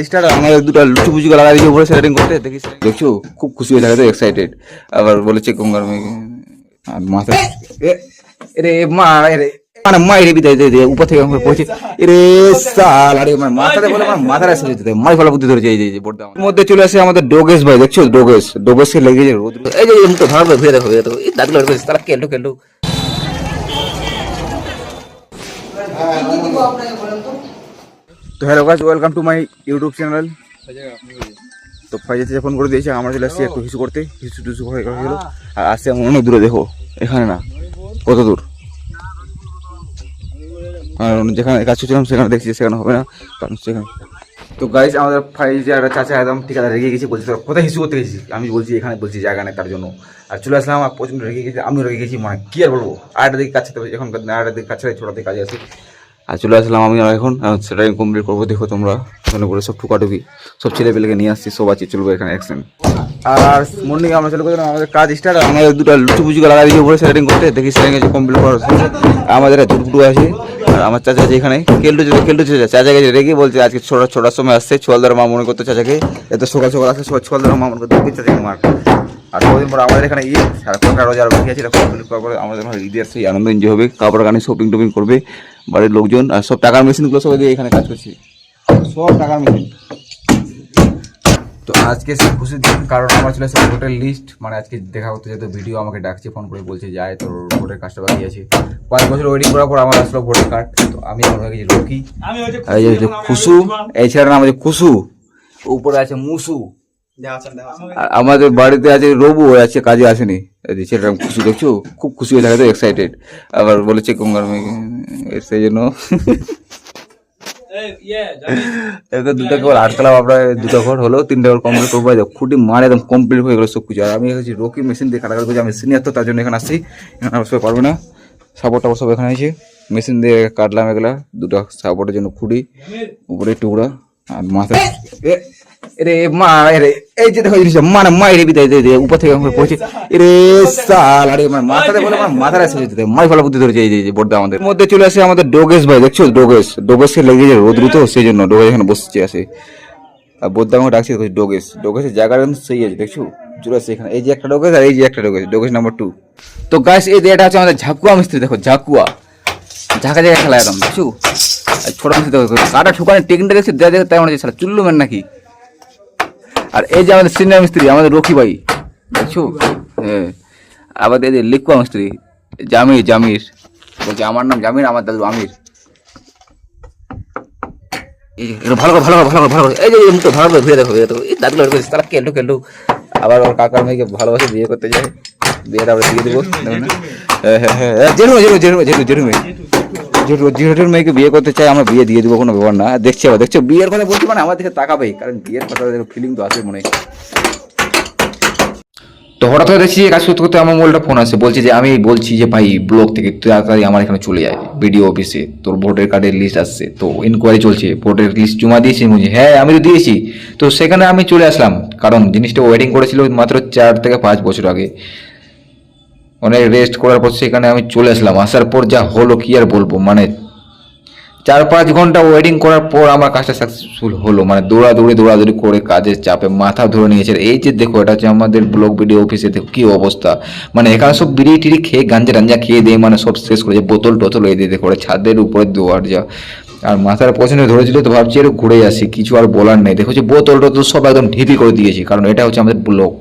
Star আমাদের দুটো লুচি পুচি লাগা দিয়েছে উপরে সেটিং করতে দেখিস দেখছো খুব খুশি হয়ে থাকে তো এক্সাইটেড আবার বলেছে গঙ্গার মেয়ে আর মাথা রে মা রে মানে মাইরে বিদায় দিয়ে দিয়ে উপর থেকে আমরা পৌঁছে রে সাল আরে মানে মাথাতে বলে আমার মাথার এসে যেতে মাই ফলা বুদ্ধি ধরে যাই যে বড়দা মধ্যে চলে আসে আমাদের ডোগেশ ভাই দেখছো ডোগেশকে লেগে যায় রোদ এই যে মুখটা ধরবে ঘুরে দেখো এই দাদুলা রয়েছে তারা কেলো তো hello guys welcome to my YouTube channel. তো ফাইজে ফোন করে দিয়েছে আমরা চলে আসছি একটু হিসু করতে হিসু হয়ে গেল আর আসছে আমরা অনেক দূরে দেখো এখানে না কত দূর আর যেখানে কাজ ছিলাম সেখানে দেখছি সেখানে হবে না কারণ সেখানে তো গাইস আমাদের ফাইজে একটা চাচা একদম ঠিকাদার রেগে গেছি বলছি তোর কোথায় হিসু করতে গেছি আমি বলছি এখানে বলছি জায়গা নেই তার জন্য আর চলে আসলাম আর প্রচন্ড রেগে গেছি আমিও রেগে গেছি মানে কি আর বলবো আরেকটা দিকে কাছে এখন আরেকটা দিকে কাছে ছোটা দিকে কাজে আসি আর চলে আসলাম আমি এখন সেটাই কমপ্লিট করবো দেখো তোমরা এখানে করে সব টুকাটুকি সব ছেলেপেলেকে নিয়ে আসছি সব আছে চলবো এখানে অ্যাকশন আর মর্নিং আমরা চলে করলাম আমাদের কাজ স্টার্ট আমাদের দুটো লুচি পুচি লাগা দিয়েছে উপরে সেটিং করতে দেখি সেটিং আছে কমপ্লিট করার আমাদের দুটো আছে আর আমার চাচা আছে এখানে কেলটু চাচা গেছে রেগে বলছে আজকে ছোটার সময় আসছে ছোয়ালদার মা মনে করতো চাচাকে এত সকাল আসছে ছোয়ালদার মা মনে করতো চাচাকে মার আর কদিন পর আমাদের এখানে ঈদ সারা রোজার বাকি আছে কমপ্লিট করার পরে আমাদের ঈদের সেই আনন্দ এনজয় হবে কাপড় কানে শপিং টপিং করবে বাড়ির লোকজন আর সব টাকার মেশিনগুলো সবাই দিয়ে এখানে কাজ করছি সব টাকার মেশিন। তো আজকে সে খুশির দিন কারণ আমার ছিল সব ভোটের লিস্ট মানে আজকে দেখা করতে যেত ভিডিও আমাকে ডাকছে ফোন করে বলছে যায় তোর ভোটের কাজটা বাকি আছে 5 বছর ওয়েটিং করার পর আমার আসলো ভোটার কার্ড। তো আমি আমার হয়ে গেছি রকি খুশু এই ছেলেটার নাম আছে খুশু উপরে আছে মুসু আমাদের বাড়িতে আছে রবু আছে কাজে আসেনি ছেলেটা খুশি দেখছো খুব খুশি হয়ে থাকে তো এক্সাইটেড আবার বলেছে গঙ্গার মেয়ে সেই জন্য দুটো ঘর আটতলা আপনার দুটো ঘর হলো 3টা ঘর কমপ্লিট করবো খুঁটি মার একদম কমপ্লিট হয়ে গেলো সব কিছু আর আমি হচ্ছে রকি মেশিন দিয়ে কাটাকাটি করছি আমি সিনিয়র তো তার জন্য এখানে আসছি এখানে সবাই পারবে না সাপোর্ট টাপোর্ট সব এখানে আছে মেশিন দিয়ে কাটলাম এগুলা দুটো সাপোর্টের জন্য খুঁটি উপরে টুকরা আর মাথা রে মা রে এই যে দেখো জিনিস মানে মাইরে বিদায় দিয়ে দিয়ে উপর থেকে আমরা পৌঁছে রে সাল আরে মানে মাথাতে বলে আমার মাথার এসে যেতে মাই ফলা বুদ্ধি ধরে যাই যে বড়দা আমাদের মধ্যে চলে আসে আমাদের ডোগেশ ভাই দেখছো ডোগেশকে লেগে যায় রোদ তো সেই জন্য ডোগেশ এখানে বসছে আসে আর বড়দা আমাকে ডাকছে ডোগেশের জায়গাটা সেই আছে দেখছো চলে আসছে এখানে এই যে একটা ডোগেশ আর এই যে একটা ডোগেশ নাম্বার 2। তো গাইস এই এটা হচ্ছে আমাদের ঝাকুয়া মিস্ত্রি দেখো ঝাকুয়া ঝাঁকা জায়গা খেলা একদম দেখছো ছোট মিস্ত্রি দেখো কাটা ঠুকানি টেকনিকটা দেখছি দেয়া দেখে তাই মনে হচ্ছে চুল্লু মেন নাকি। আর এই যে আমাদের সিনিয়র মিস্ত্রি আমাদের রকি ভাই দেখছো হ্যাঁ আমাদের এই যে লিকুয়া মিস্ত্রি জামির বলছে আমার নাম জামির আমার দাদু আমির এই যে ভালো করে এই যে মুখটা ধরবে ঘুরে দেখো এই দাদুগুলো রয়েছে তারা কেলো আবার ওর কাকার মেয়েকে ভালোবাসে বিয়ে করতে যায় বিয়েটা আমরা দিয়ে দেবো হ্যাঁ জেঠুর মেয়েকে বিয়ে করতে চাই আমরা বিয়ে দিয়ে দেবো কোনো ব্যাপার না দেখছো বিয়ের কথা বলছি মানে আমার দিকে তাকাবেই কারণ বিয়ের কথা ফিলিং তো আছে মনে। তো হঠাৎ করে দেখছি কাজ করতে আমার মোবাইলটা ফোন আসে বলছি যে আমি বলছি যে ভাই ব্লক থেকে তাড়াতাড়ি আমার এখানে চলে যায় বিডিও অফিসে তোর ভোটার কার্ডের লিস্ট আসছে তো ইনকোয়ারি চলছে ভোটের লিস্ট জমা দিয়েছি বলছি হ্যাঁ আমি তো দিয়েছি তো সেখানে আমি চলে আসলাম কারণ জিনিসটা ওয়েটিং করেছিল মাত্র 4 থেকে 5 বছর আগে অনেক রেস্ট করার পর সেখানে আমি চলে আসলাম আসার পর যা হলো কি আর বলবো মানে 4-5 ঘন্টা ওয়েটিং করার পর আমার কাজটা সাকসেসফুল হলো মানে দৌড়াদৌড়ি করে কাজের চাপে মাথা ধরে নিয়েছে। এই যে দেখো এটা হচ্ছে আমাদের ব্লক বিডিও অফিসে দেখো কি অবস্থা মানে এখানে সব বিড়ি টিড়ি খেয়ে গাঞ্জা খেয়ে দিয়ে মানে সব শেষ করেছে বোতল টোতল এই দিয়ে দেখো ছাদের উপরে দোয়ার যা আর মাথার পছন্দ ধরেছিল তো ভাবছি একটু ঘুরে আসি কিছু আর বলার নেই দেখো যে বোতল টোতল সব একদম ঢিপি করে দিয়েছি কারণ এটা হচ্ছে আমাদের ব্লক